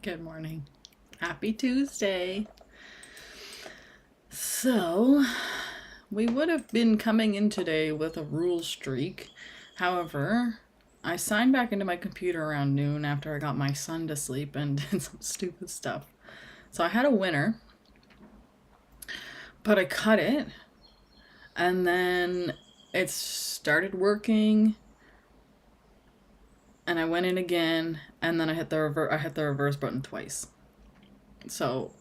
Good morning. Happy Tuesday. So, we would have been coming in today with a rule streak. However, I signed back into my computer around noon after I got my son to sleep and did some stupid stuff. So I had a winner, but I cut it, and then it started working, and I went in again, and then I hit the reverse button twice. So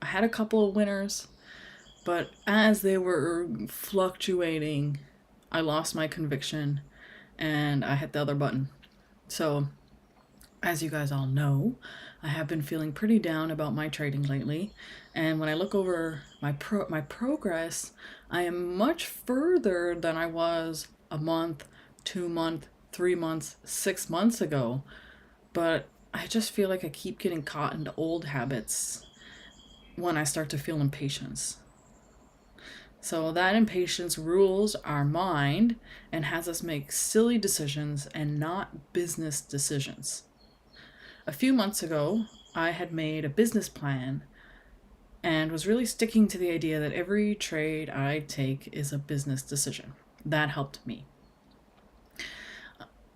I had a couple of winners, but as they were fluctuating, I lost my conviction and I hit the other button. So, as you guys all know, I have been feeling pretty down about my trading lately. And when I look over my progress, I am much further than I was a month, 2 months, 3 months, 6 months ago. But I just feel like I keep getting caught into old habits when I start to feel impatience. So that impatience rules our mind and has us make silly decisions and not business decisions. A few months ago, I had made a business plan and was really sticking to the idea that every trade I take is a business decision. That helped me.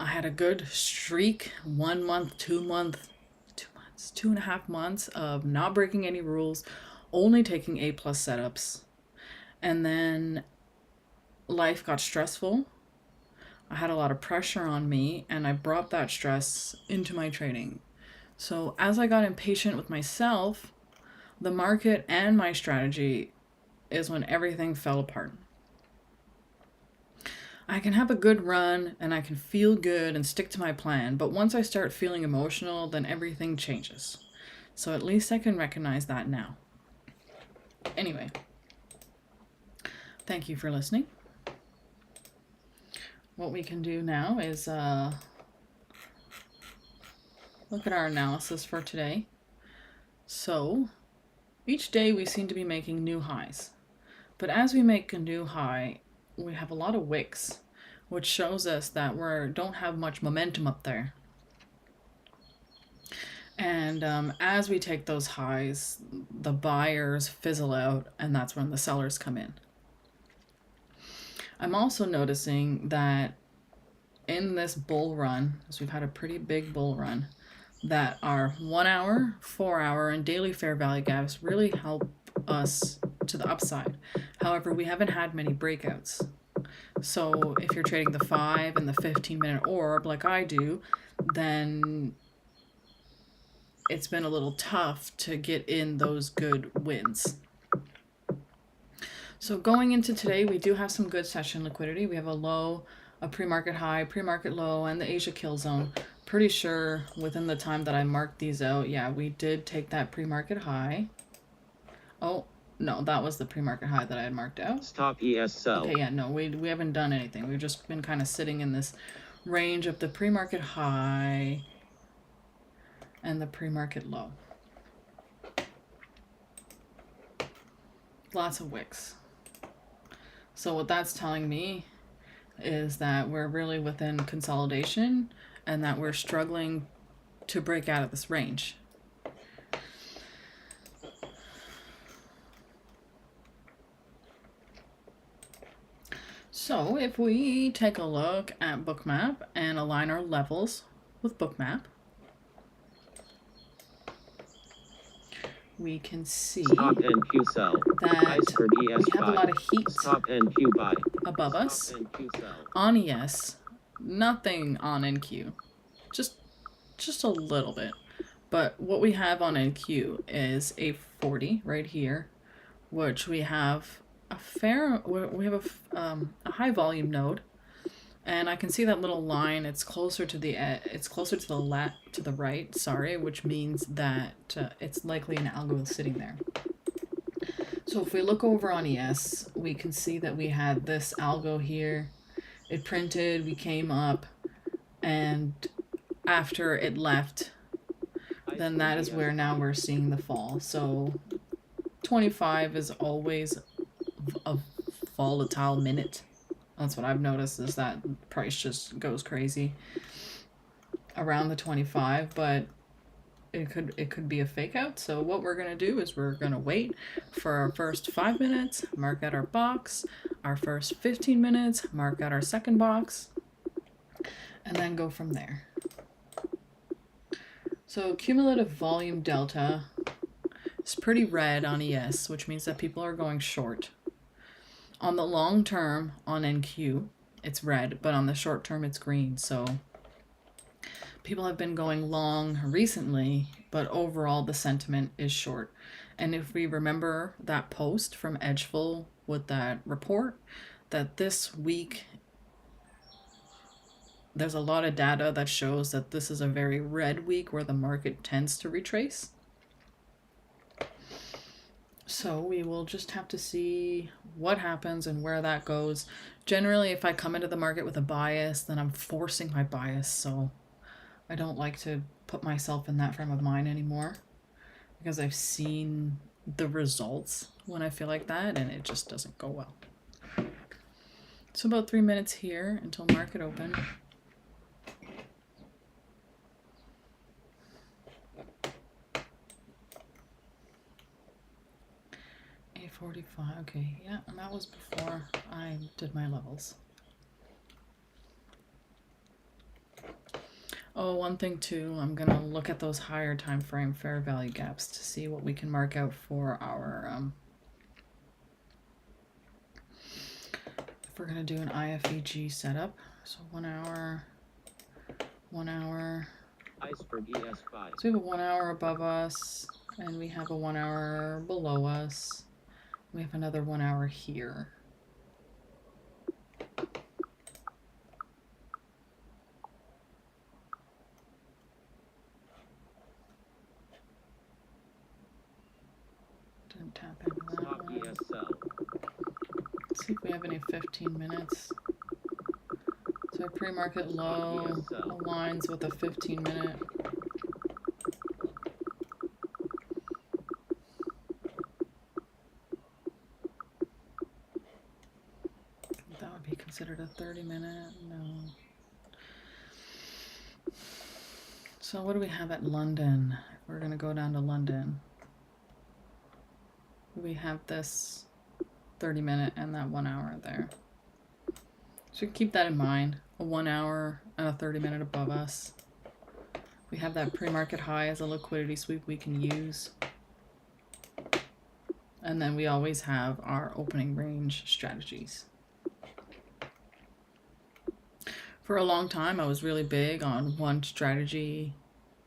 I had a good streak, 1 month, 2 months, 2.5 months of not breaking any rules, only taking A+ setups. And then life got stressful. I had a lot of pressure on me, and I brought that stress into my trading. So as I got impatient with myself, the market and my strategy is when everything fell apart. I can have a good run and I can feel good and stick to my plan, but once I start feeling emotional, then everything changes. So at least I can recognize that now. Anyway, thank you for listening. What we can do now is look at our analysis for today. So each day we seem to be making new highs. But as we make a new high, we have a lot of wicks, which shows us that we don't have much momentum up there. And as we take those highs, the buyers fizzle out, and that's when the sellers come in. I'm also noticing that in this bull run, as we've had a pretty big bull run, that our 1 hour, 4 hour, and daily fair value gaps really help us to the upside. However, we haven't had many breakouts. So if you're trading the 5 and the 15-minute orb like I do, then it's been a little tough to get in those good wins. So going into today, we do have some good session liquidity. We have a low, a pre-market high, pre-market low, and the Asia kill zone. Pretty sure within the time that I marked these out, yeah, we did take that pre-market high. Oh, no, that was the pre-market high that I had marked out. Stop ESL. Okay, yeah, no, we haven't done anything. We've just been kind of sitting in this range of the pre-market high and the pre-market low. Lots of wicks. So what that's telling me is that we're really within consolidation and that we're struggling to break out of this range. So if we take a look at Bookmap and align our levels with Bookmap, we can see Stop NQ sell. that we have a lot of heat Stop NQ buy. above us. Stop NQ sell. On ES, nothing on NQ, just a little bit. But what we have on NQ is a 40 right here, which we have a high volume node, and I can see that little line. It's closer to the right. Sorry, which means that it's likely an algo sitting there. So if we look over on ES, we can see that we had this algo here. It printed, we came up, and after it left, then that is where now we're seeing the fall. So 25 is always a volatile minute. That's what I've noticed, is that price just goes crazy around the 25, but it could be a fake out. So what we're gonna do is we're gonna wait for our first 5 minutes, mark out our box, our first 15 minutes, mark out our second box, and then go from there. So cumulative volume delta is pretty red on ES, which means that people are going short. On the long term on NQ, it's red, but on the short term it's green. So people have been going long recently, but overall the sentiment is short. And if we remember that post from Edgeful with that report, that this week there's a lot of data that shows that this is a very red week where the market tends to retrace. So we will just have to see what happens and where that goes. Generally, if I come into the market with a bias, then I'm forcing my bias. So I don't like to put myself in that frame of mind anymore because I've seen the results when I feel like that and it just doesn't go well. So about 3 minutes here until market open. $8.45, okay, yeah, and that was before I did my levels. Oh, one thing too, I'm gonna look at those higher time frame fair value gaps to see what we can mark out for our if we're gonna do an IFEG setup. So 1 hour, 1 hour. Iceberg ES5. So we have a 1 hour above us, and we have a 1 hour below us. We have another 1 hour here. Didn't tap into that Stop one. ES sell. Let's see if we have any 15 minutes. So our pre-market low aligns with a 15-minute. That would be considered a 30-minute. No. So what do we have at London? We're going to go down to London. We have this 30-minute and that 1 hour there. So keep that in mind. A 1 hour and a 30-minute above us. We have that pre-market high as a liquidity sweep we can use. And then we always have our opening range strategies. For a long time, I was really big on one strategy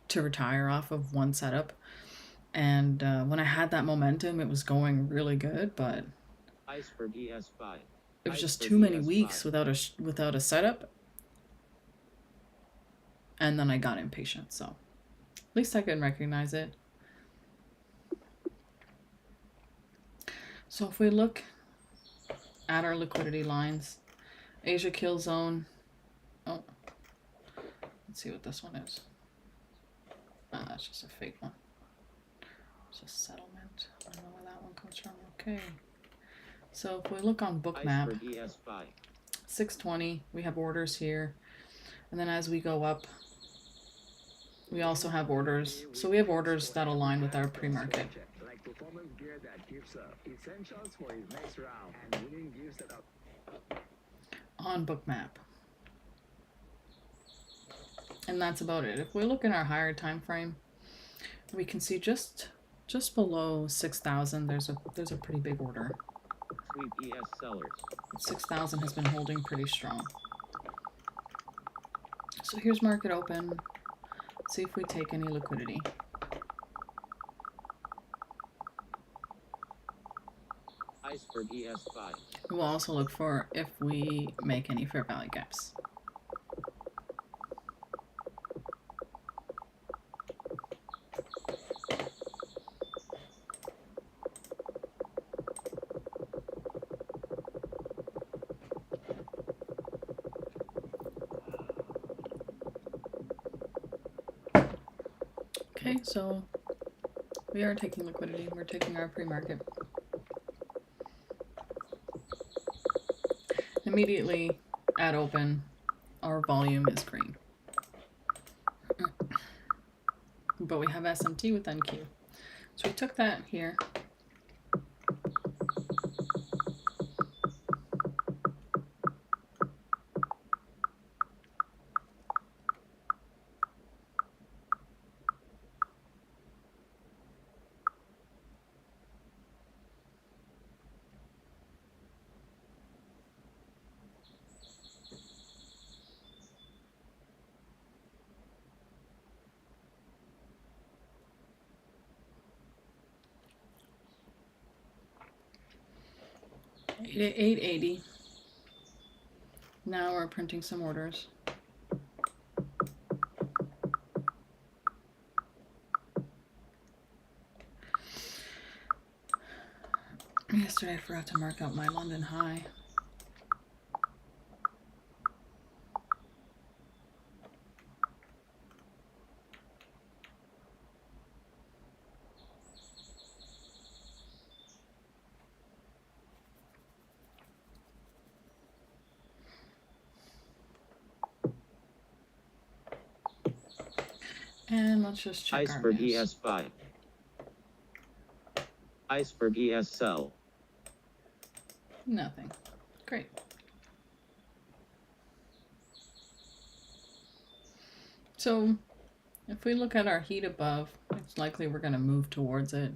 to retire off of one setup. And when I had that momentum, it was going really good, but Iceberg ES5. it was just too many weeks without a setup. And then I got impatient, so at least I can recognize it. So if we look at our liquidity lines, Asia kill zone. Oh, let's see what this one is. Ah, that's just a fake one. It's a settlement. I don't know where that one comes from. Okay. So if we look on Bookmap, 620, we have orders here. And then as we go up, we also have orders. So we have orders that align with our pre-market. On Bookmap. And that's about it. If we look in our higher time frame, we can see just below 6,000 there's a pretty big order. Sweep ES sellers. 6,000 has been holding pretty strong. So here's market open. Let's see if we take any liquidity. Iceberg ES5. We'll also look for if we make any fair value gaps. Okay, so we are taking liquidity. We're taking our pre-market. Immediately at open, our volume is green. but we have SMT with NQ. So we took that here. $880. Now we're printing some orders. Yesterday I forgot to mark out my London high. And let's just check Iceberg our news. ES buy. Iceberg ES sell. Nothing. Great. So if we look at our heat above, it's likely we're going to move towards it.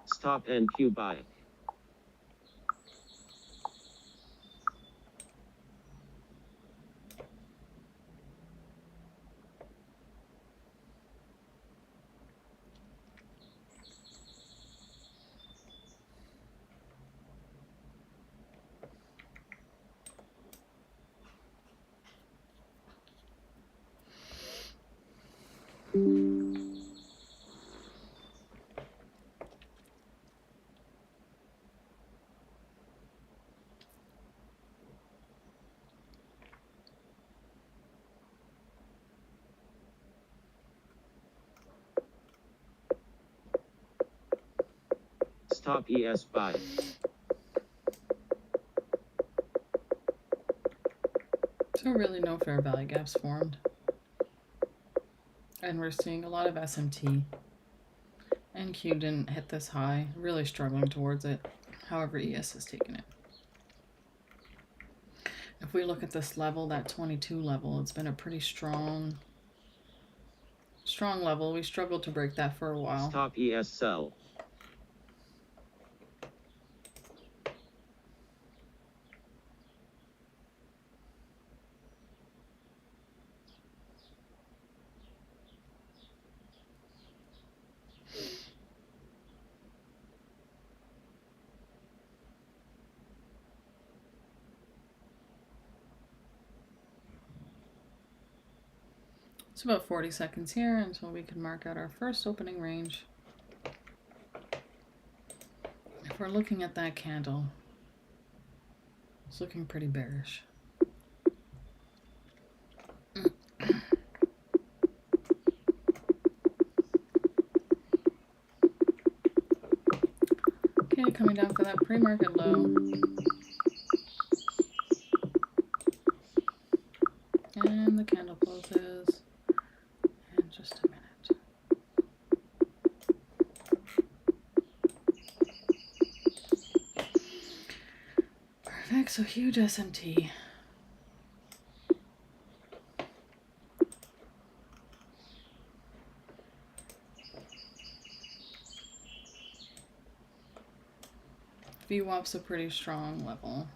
Stop NQ buy. Stop ES buy. So really no fair value gaps formed. And we're seeing a lot of SMT. NQ didn't hit this high, really struggling towards it. However, ES has taken it. If we look at this level, that 22 level, it's been a pretty strong level. We struggled to break that for a while. Stop ES sell. It's about 40 seconds here until we can mark out our first opening range. If we're looking at that candle, it's looking pretty bearish. Okay, coming down for that pre-market low. And the candle closes in just a minute. Perfect, so huge SMT. VWAP's a pretty strong level.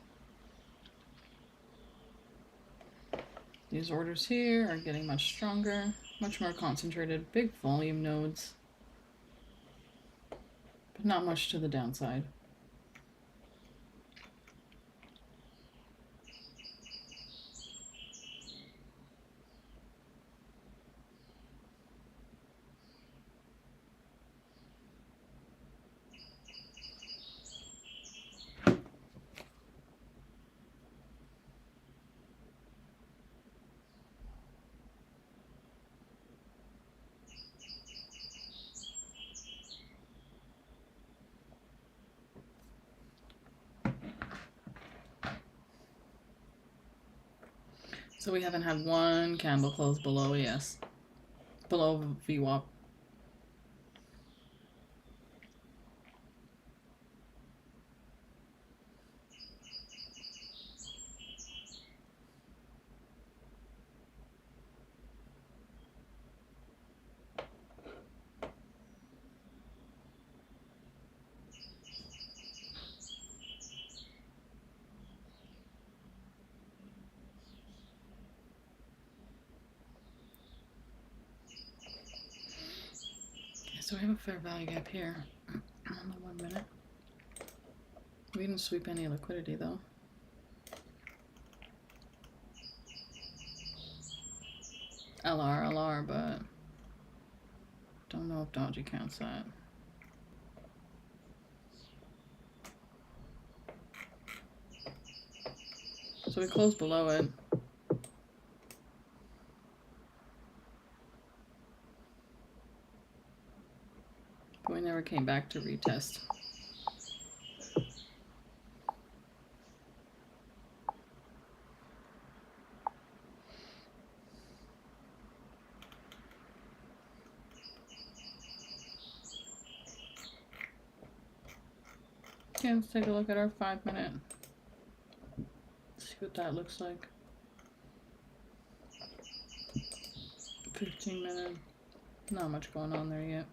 These orders here are getting much stronger, much more concentrated, big volume nodes, but not much to the downside. So we haven't had one candle close below ES, below VWAP. So we have a fair value gap here on the 1 minute. We didn't sweep any liquidity though. LR, but don't know if Dodgy counts that. So we closed below it. But we never came back to retest. Okay, let's take a look at our 5 minute. See what that looks like. 15 minute. Not much going on there yet.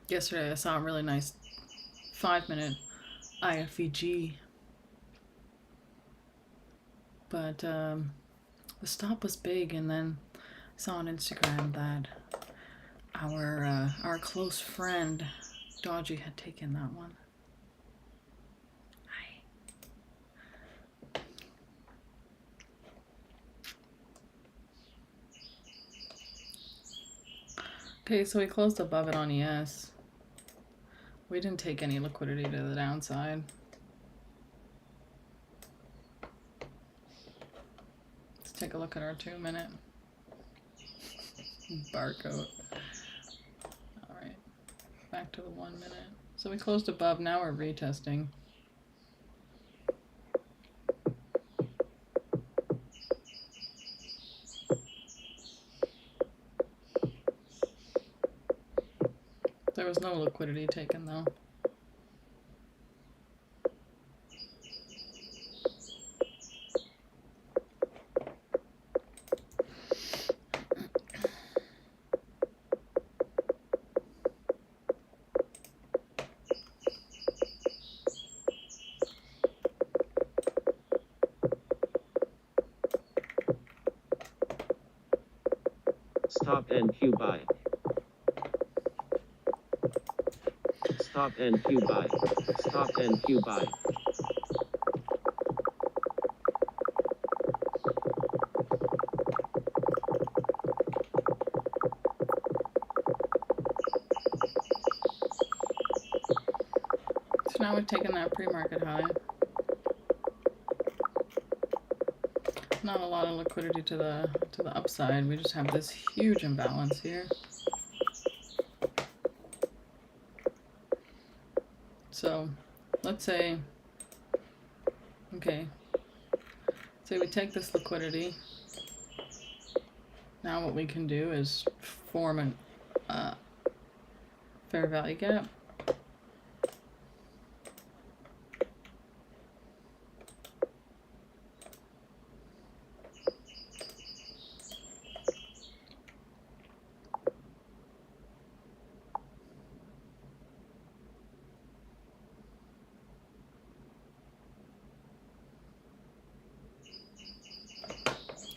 Yesterday I saw a really nice 5 minute IFEG. But the stop was big, and then I saw on Instagram that our close friend Dodgy had taken that one. Okay, so we closed above it on ES. We didn't take any liquidity to the downside. Let's take a look at our 2 minute. Barcode. Alright, back to the 1 minute. So we closed above, now we're retesting. There was no liquidity taken though. Stop NQ buy. Stop NQ buy. Stop NQ buy. So now we've taken that pre-market high. Not a lot of liquidity to the upside. We just have this huge imbalance here. So let's say, okay, say we take this liquidity. Now what we can do is form a fair value gap.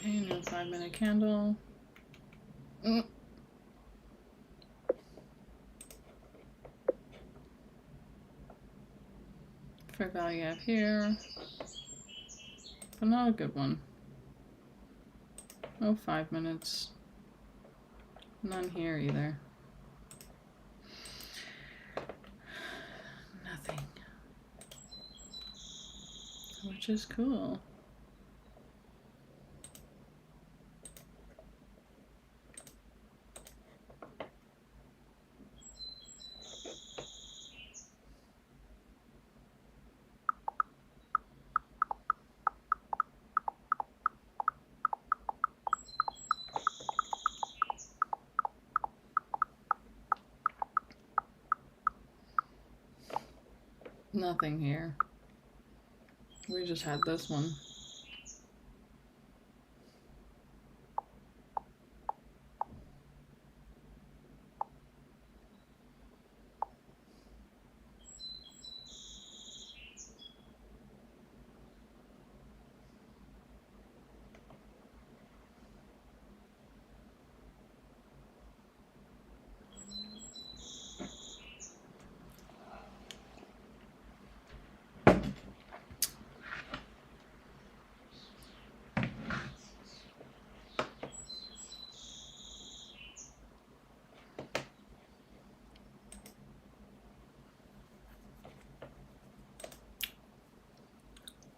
Okay, new 5 minute candle. Fair value gap here, but not a good one. No 5 minutes. None here either. Nothing. Which is cool. Nothing here. We just had this one.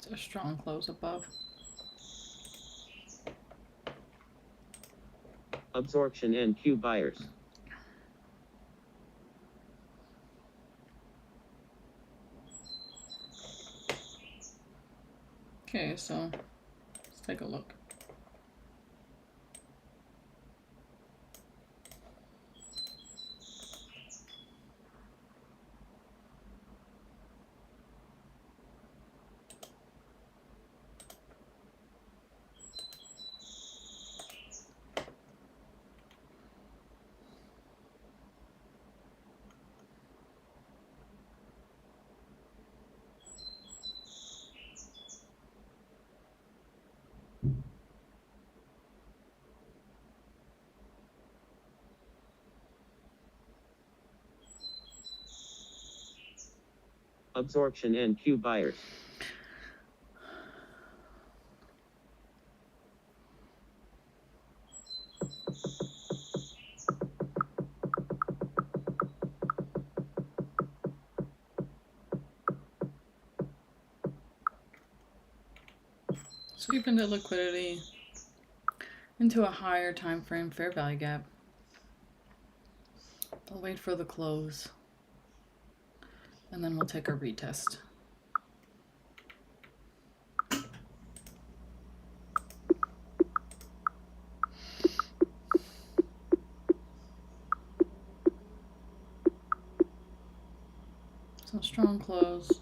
It's a strong close above. Absorption NQ buyers. Okay, so let's take a look. Absorption NQ buyers. Sweep into liquidity into a higher time frame fair value gap. I'll wait for the close. And then we'll take a retest. So strong close.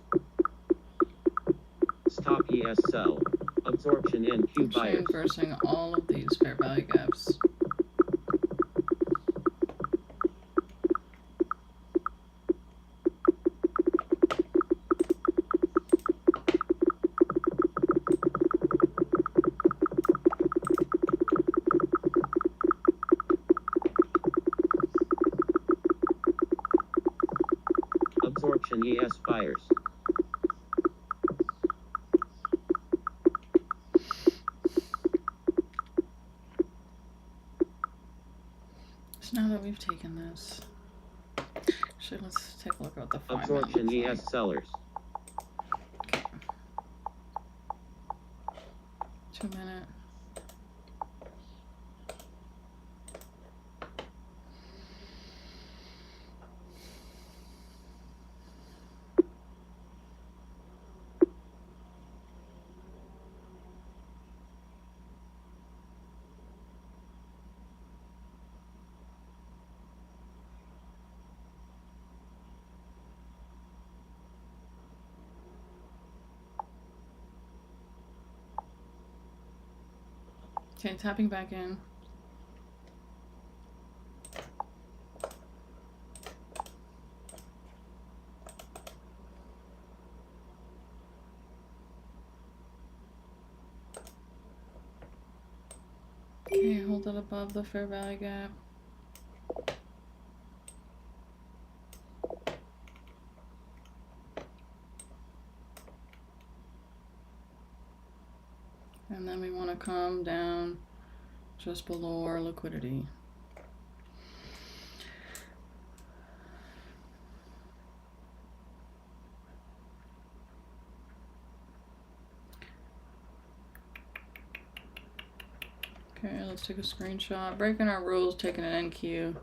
Stop ES sell. Absorption NQ buyers. Inversing all of these fair value gaps. Absorption ES buyers. So now that we've taken this, actually let's take a look at the 5 Absorption minute ES sellers. Okay. 2 minute. Okay, tapping back in. Okay, hold it above the fair value gap. And then we want to come down just below our liquidity. Okay, let's take a screenshot. Breaking our rules, taking an NQ.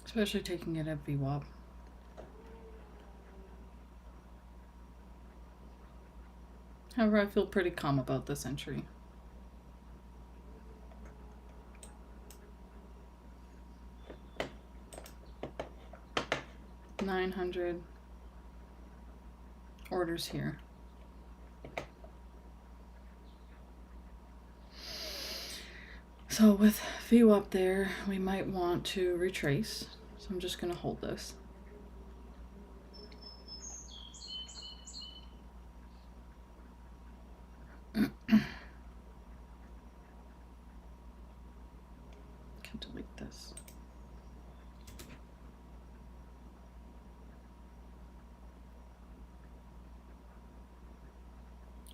Especially taking it at VWAP. However, I feel pretty calm about this entry. 900 orders here. So with view up there, we might want to retrace. So I'm just gonna hold this. Can delete this.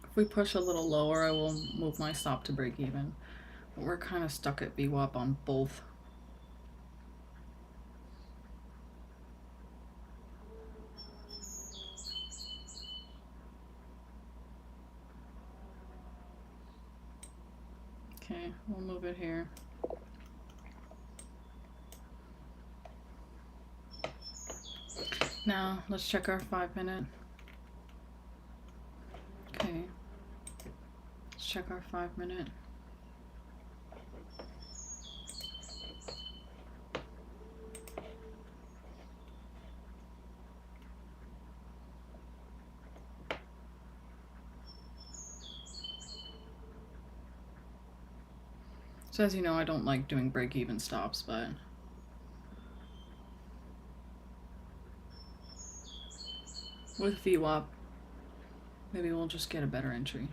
If we push a little lower, I will move my stop to break even. But we're kind of stuck at VWAP on both. Okay, we'll move it here. Now, let's check our 5-minute. Okay. Let's check our 5-minute. So as you know, I don't like doing break-even stops, but with VWAP, maybe we'll just get a better entry.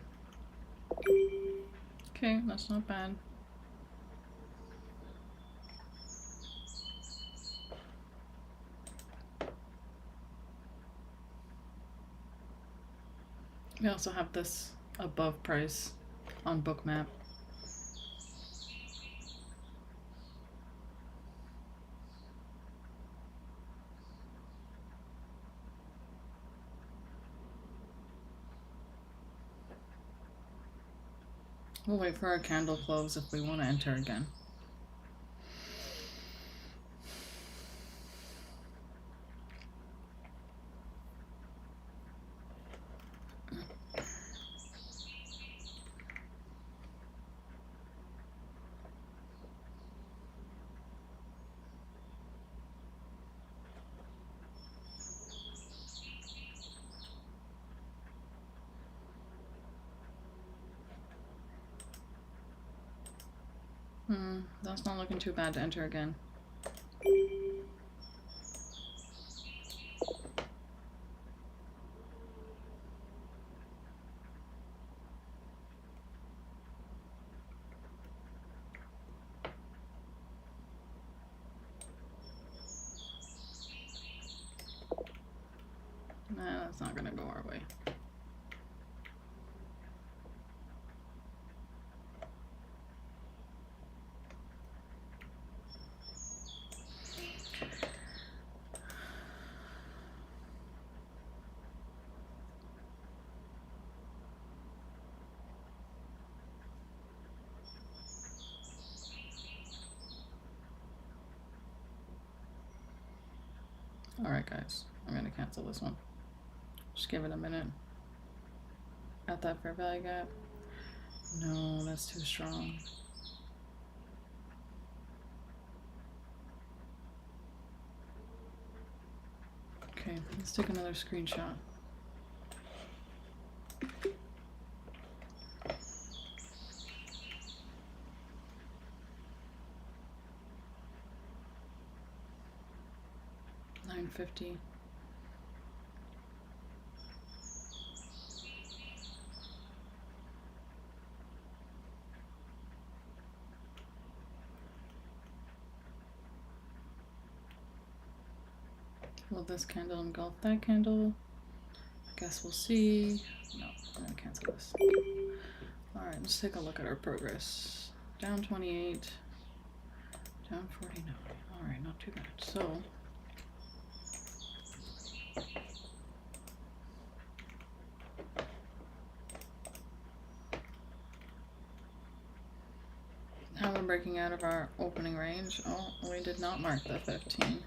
Okay, that's not bad. We also have this above price on Bookmap. We'll wait for our candle close if we want to enter again. That's not looking too bad to enter again. Nah, that's not gonna go our way. Alright guys, I'm gonna cancel this one. Just give it a minute. At that fair value gap. No, that's too strong. Okay, let's take another screenshot. $9.50. Will this candle engulf that candle? Guess we'll see. No, I'm gonna cancel this. Alright, let's take a look at our progress. Down 28, down 49. Alright, not too bad. So, now we're breaking out of our opening range. Oh, we did not mark the 15.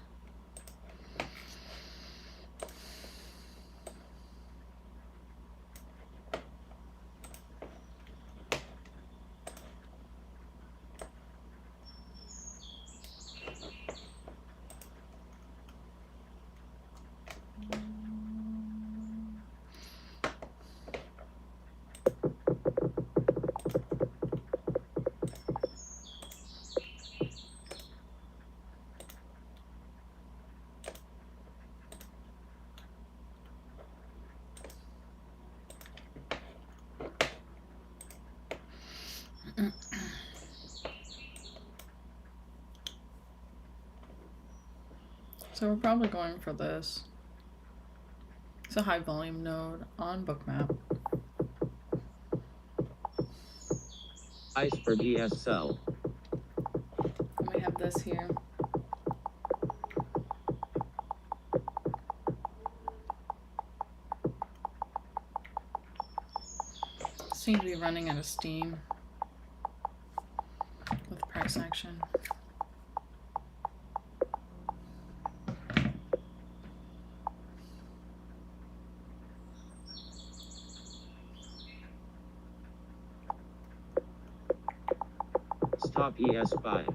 So we're probably going for this. It's a high volume node on bookmap. Iceberg ES cell. And we have this here. Seem to be running out of steam with price action. Stop ES buy.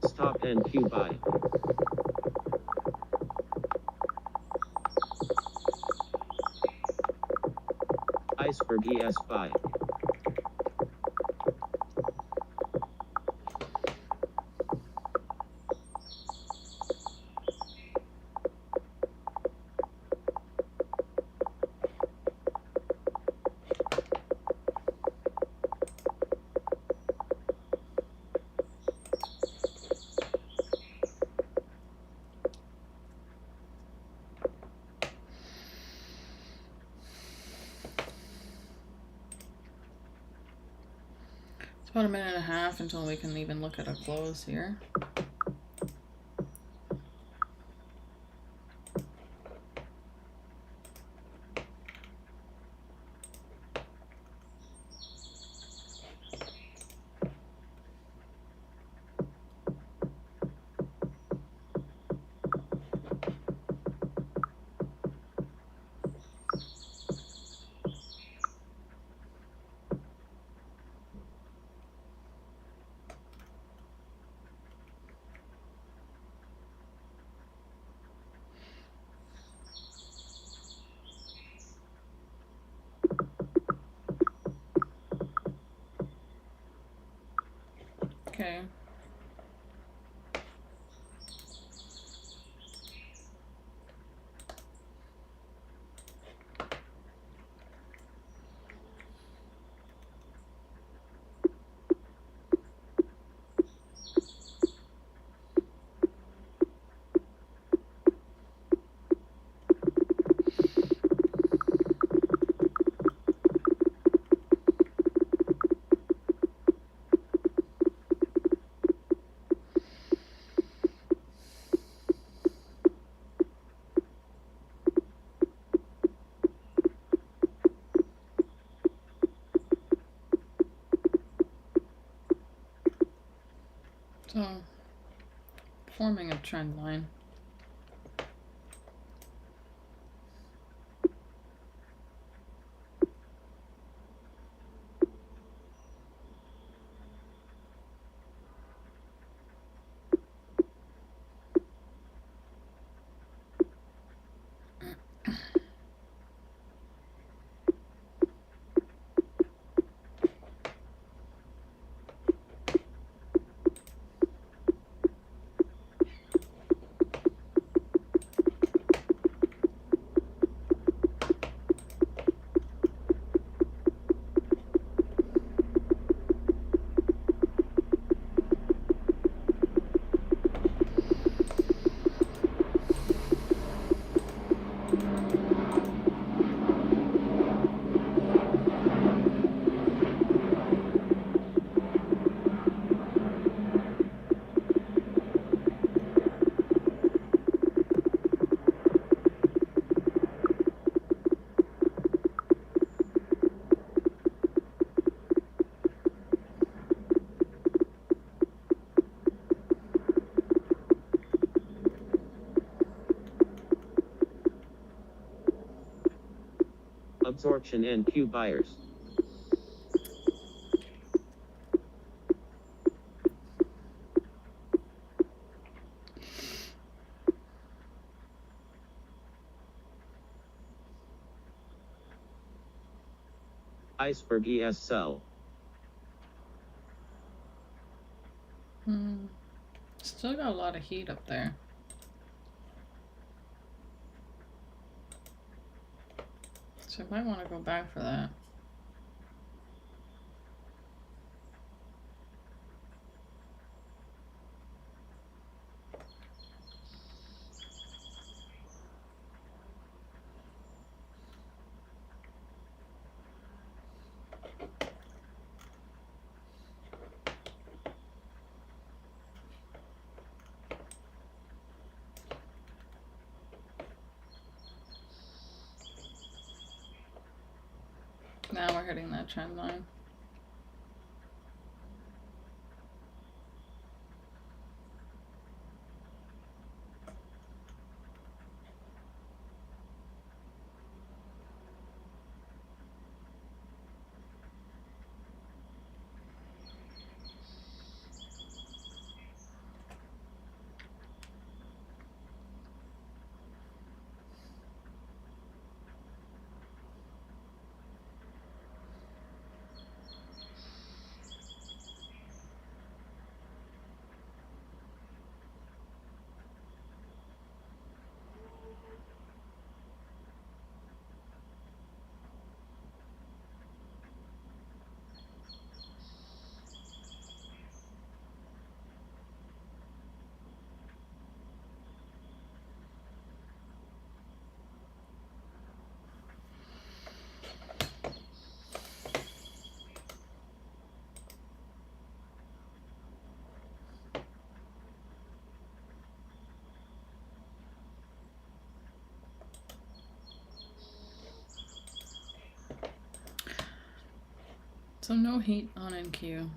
Stop NQ buy. Iceberg ES buy. It's about a minute and a half until we can even look at a close here. Okay. So, forming a trend line. Absorption NQ buyers. Iceberg ES sell. Still got a lot of heat up there. So I might want to go back for that. Now we're hitting that trend line. So no heat on NQ.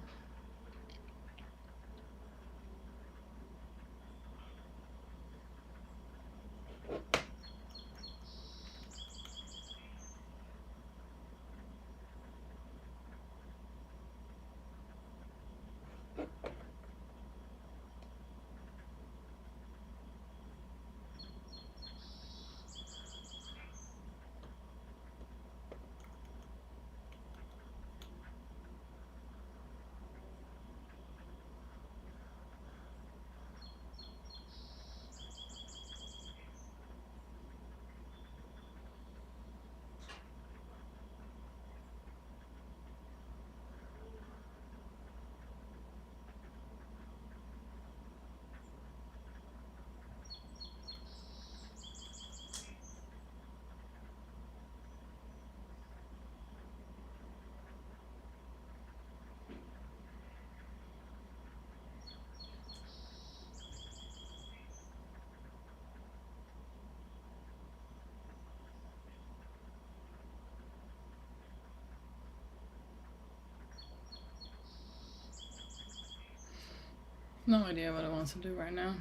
No idea what it wants to do right now.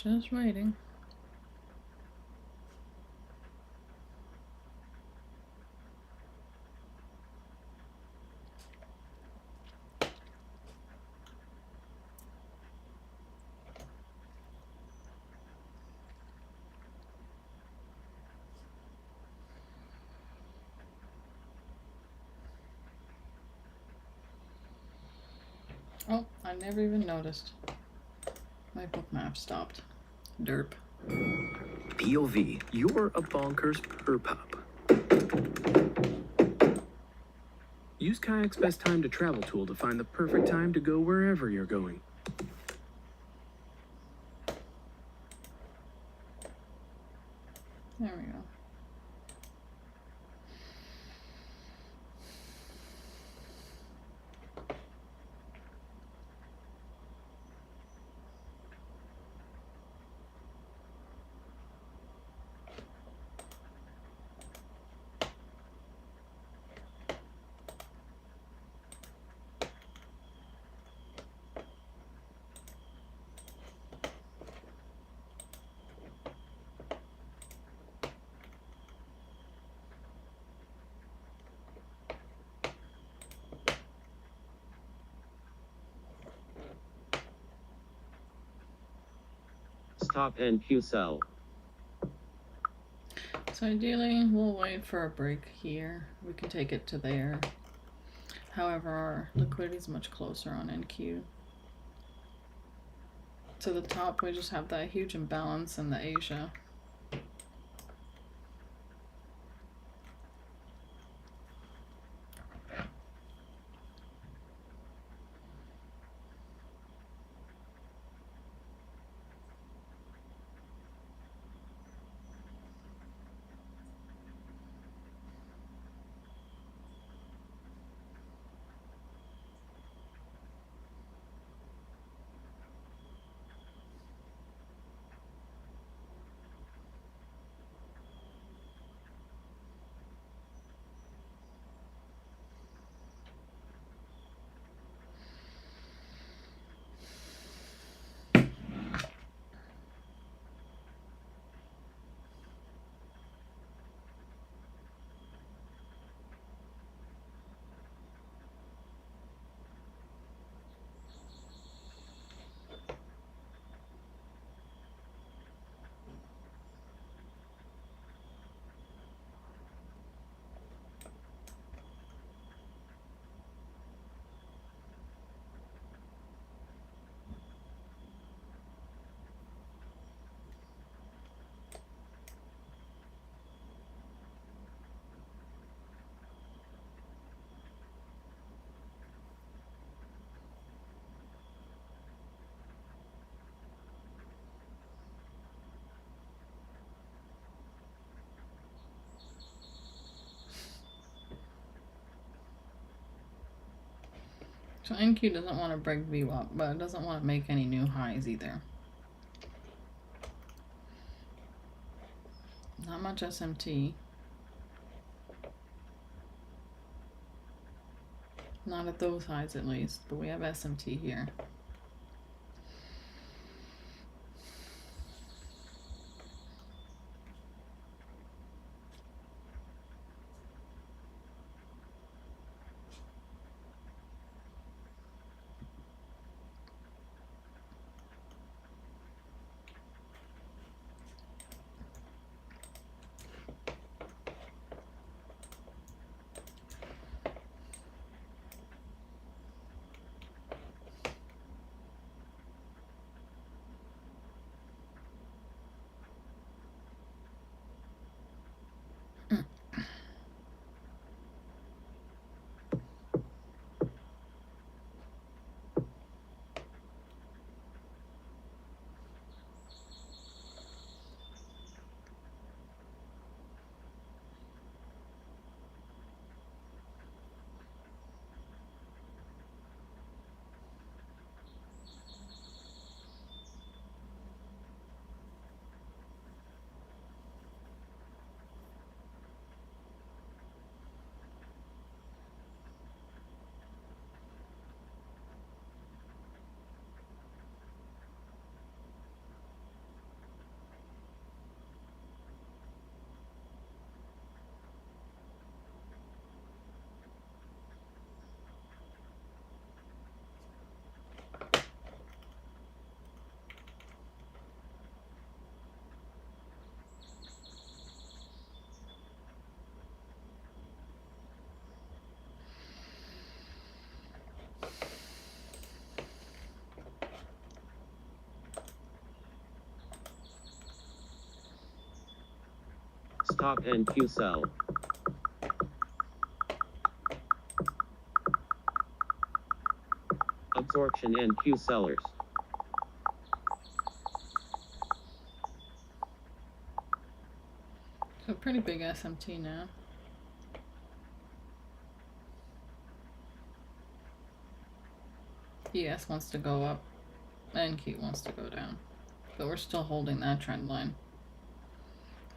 Just waiting. Oh, I never even noticed. My book map stopped. Derp. POV, you're a bonkers pup. Use Kayak's best time to travel tool to find the perfect time to go wherever you're going. There we go. Stop NQ cell. So ideally, we'll wait for a break here. We can take it to there. However, our liquidity is much closer on NQ. To the top, we just have that huge imbalance in the Asia. So NQ doesn't want to break VWAP, but it doesn't want to make any new highs either. Not much SMT. Not at those highs at least, but we have SMT here. Top NQ sell. Absorption NQ sellers. So pretty big SMT now. ES wants to go up, and Q wants to go down. But we're still holding that trend line.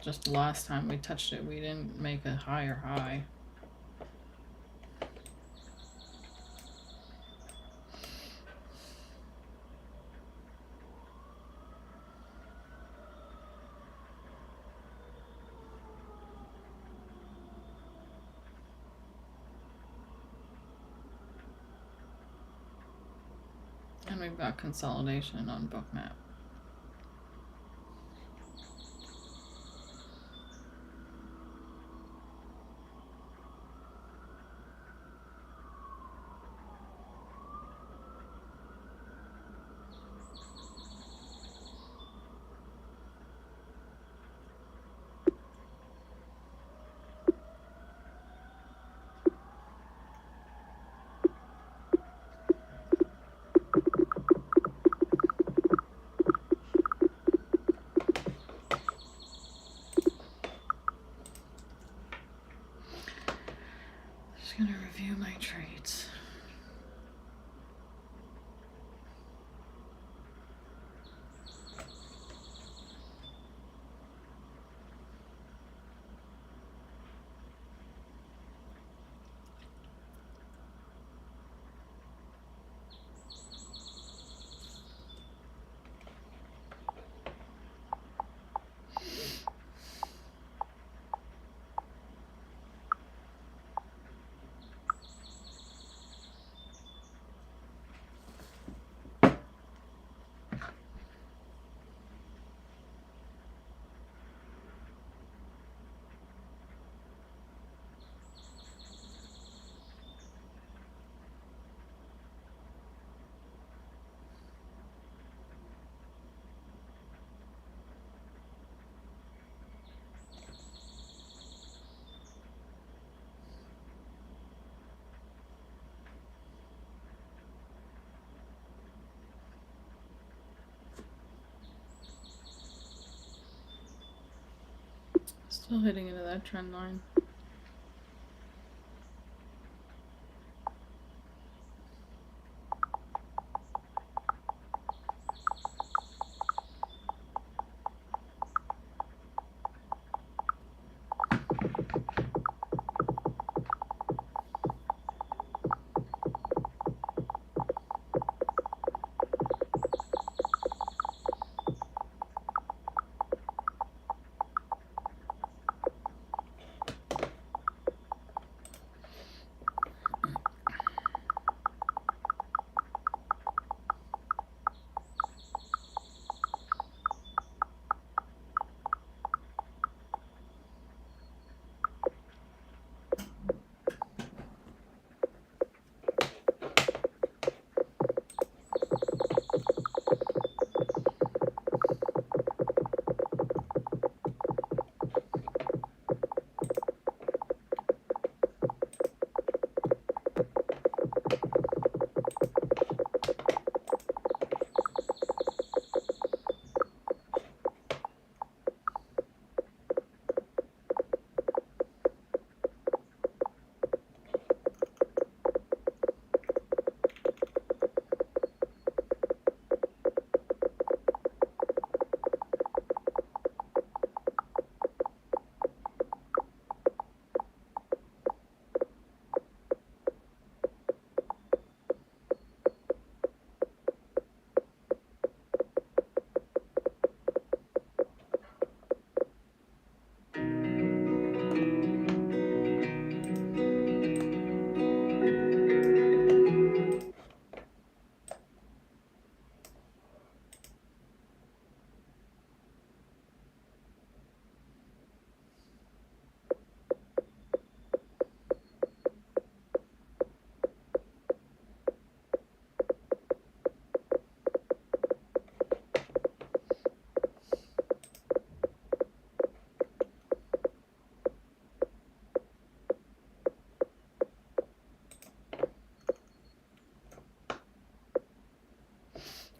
Just the last time we touched it, we didn't make a higher high. And we've got consolidation on bookmap. Just gonna review my trades. Still hitting into that trend line.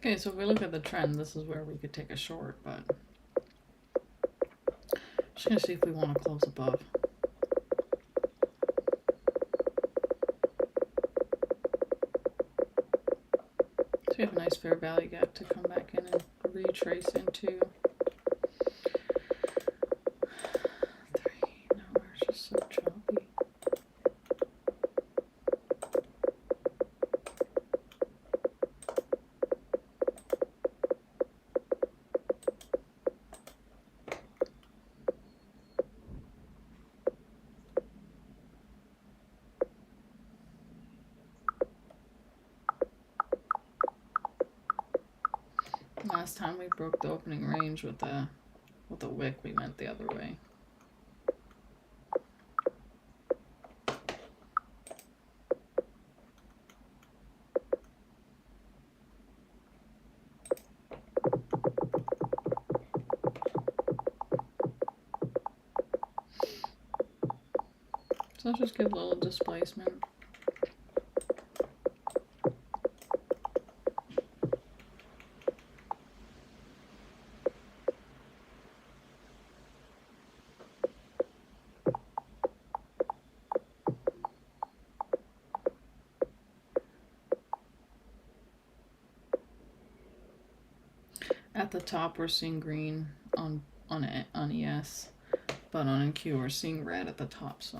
Okay, so if we look at the trend, this is where we could take a short, but just gonna see if we want to close above. So we have a nice fair value gap to come back in and retrace into. 3. No, it's just so choppy. Last time we broke the opening range with a wick, we went the other way. So let's just give a little displacement. At the top, we're seeing green on ES, but on NQ we're seeing red at the top. So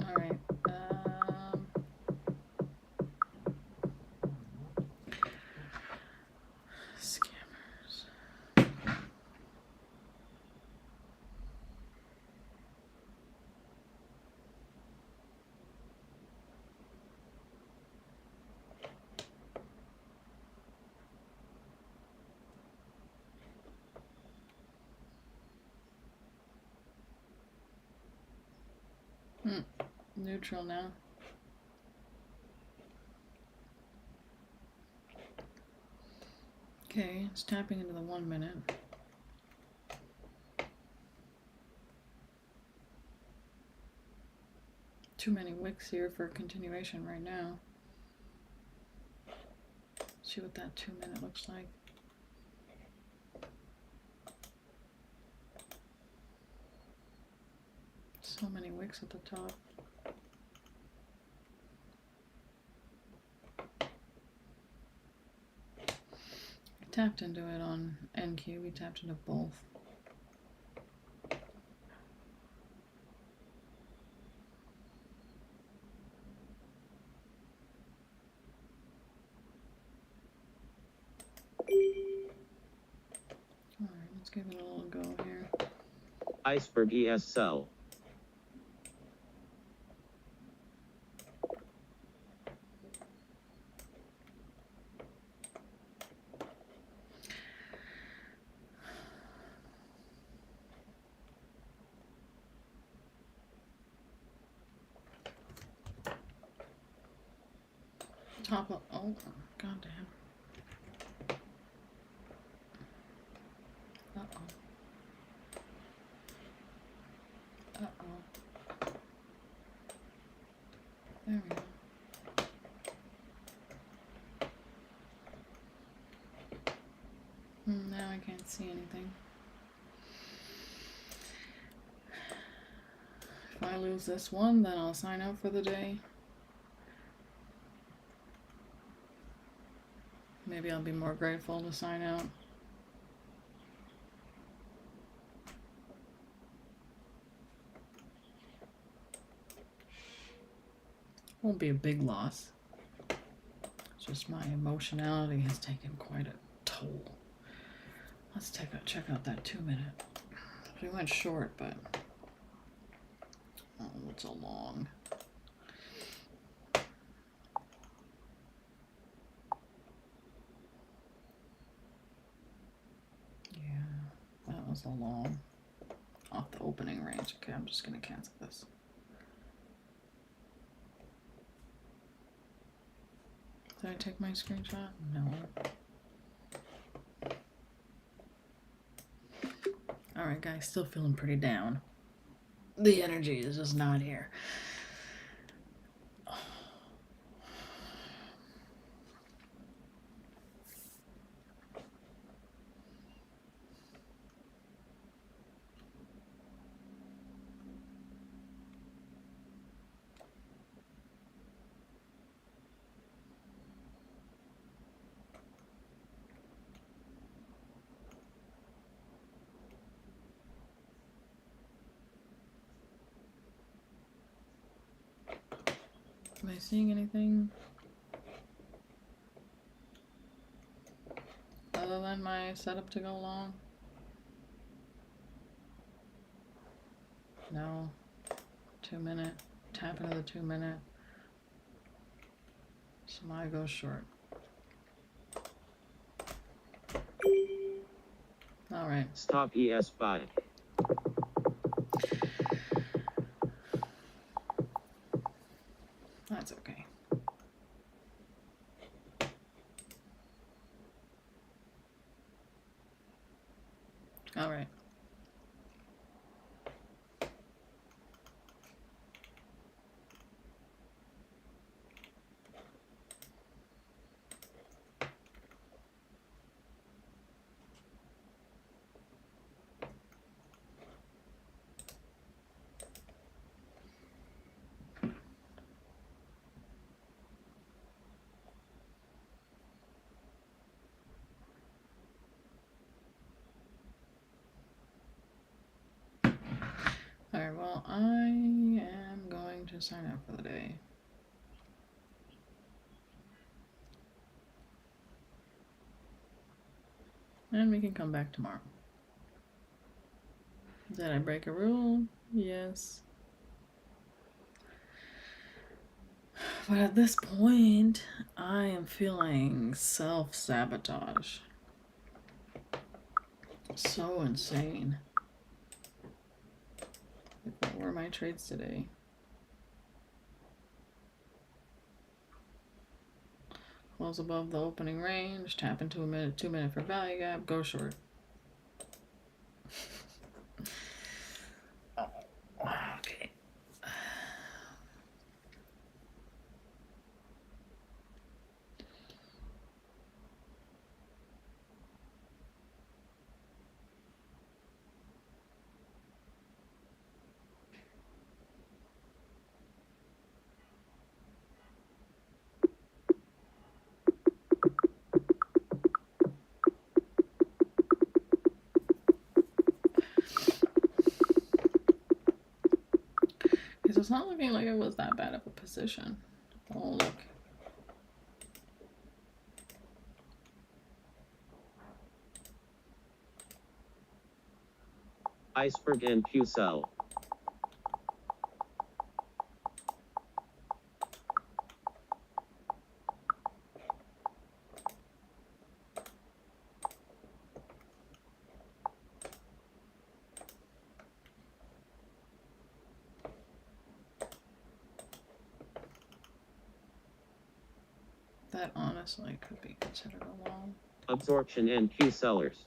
all right. Scammers. Neutral now. Okay, it's tapping into the 1 minute. Too many wicks here for continuation right now. See what that 2 minute looks like. So many wicks at the top. We tapped into it on NQ, we tapped into both. Alright, let's give it a little go here. Iceberg ES sell. Top of, oh, goddamn. Uh-oh. Uh-oh. There we go. Now I can't see anything. If I lose this one, then I'll sign out for the day. Maybe I'll be more grateful to sign out. Won't be a big loss. It's just my emotionality has taken quite a toll. Let's check out that 2 minute. We went short, but oh, it's so long. Yeah, that was a long off the opening range. Okay, I'm just gonna cancel this. Did I take my screenshot? No. All right. Alright, guys, still feeling pretty down. The energy is just not here. Am I seeing anything other than my setup to go long? No. 2 minute. Tap into the 2 minute. Samai goes short. Alright. Stop ES5. That's okay. Alright. Alright, well, I am going to sign out for the day. And we can come back tomorrow. Did I break a rule? Yes. But at this point, I am feeling self-sabotage. So insane. Like, what were my trades today? Close above the opening range, tap into a minute, 2 minute for value gap, go short. Okay. Because it's not looking like it was that bad of a position. Oh, look. Iceberg and Q-Cell. That honestly could be considered a long. Absorption and Q-Sellers.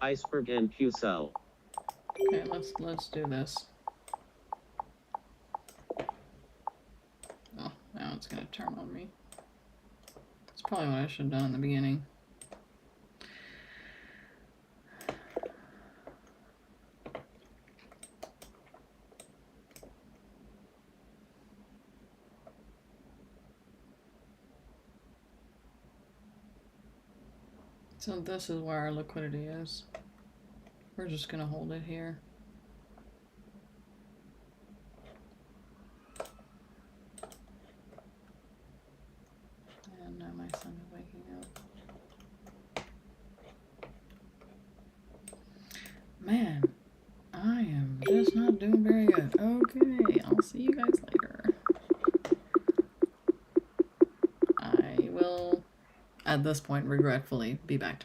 Iceberg and Q-Cell. Okay, let's do this. Oh, now it's gonna turn on me. That's probably what I should have done in the beginning. So this is where our liquidity is. We're just gonna hold it here. And now my son is waking up. Man, I am just not doing very good. Okay, I'll see you guys later. I will, at this point, regretfully be back tomorrow.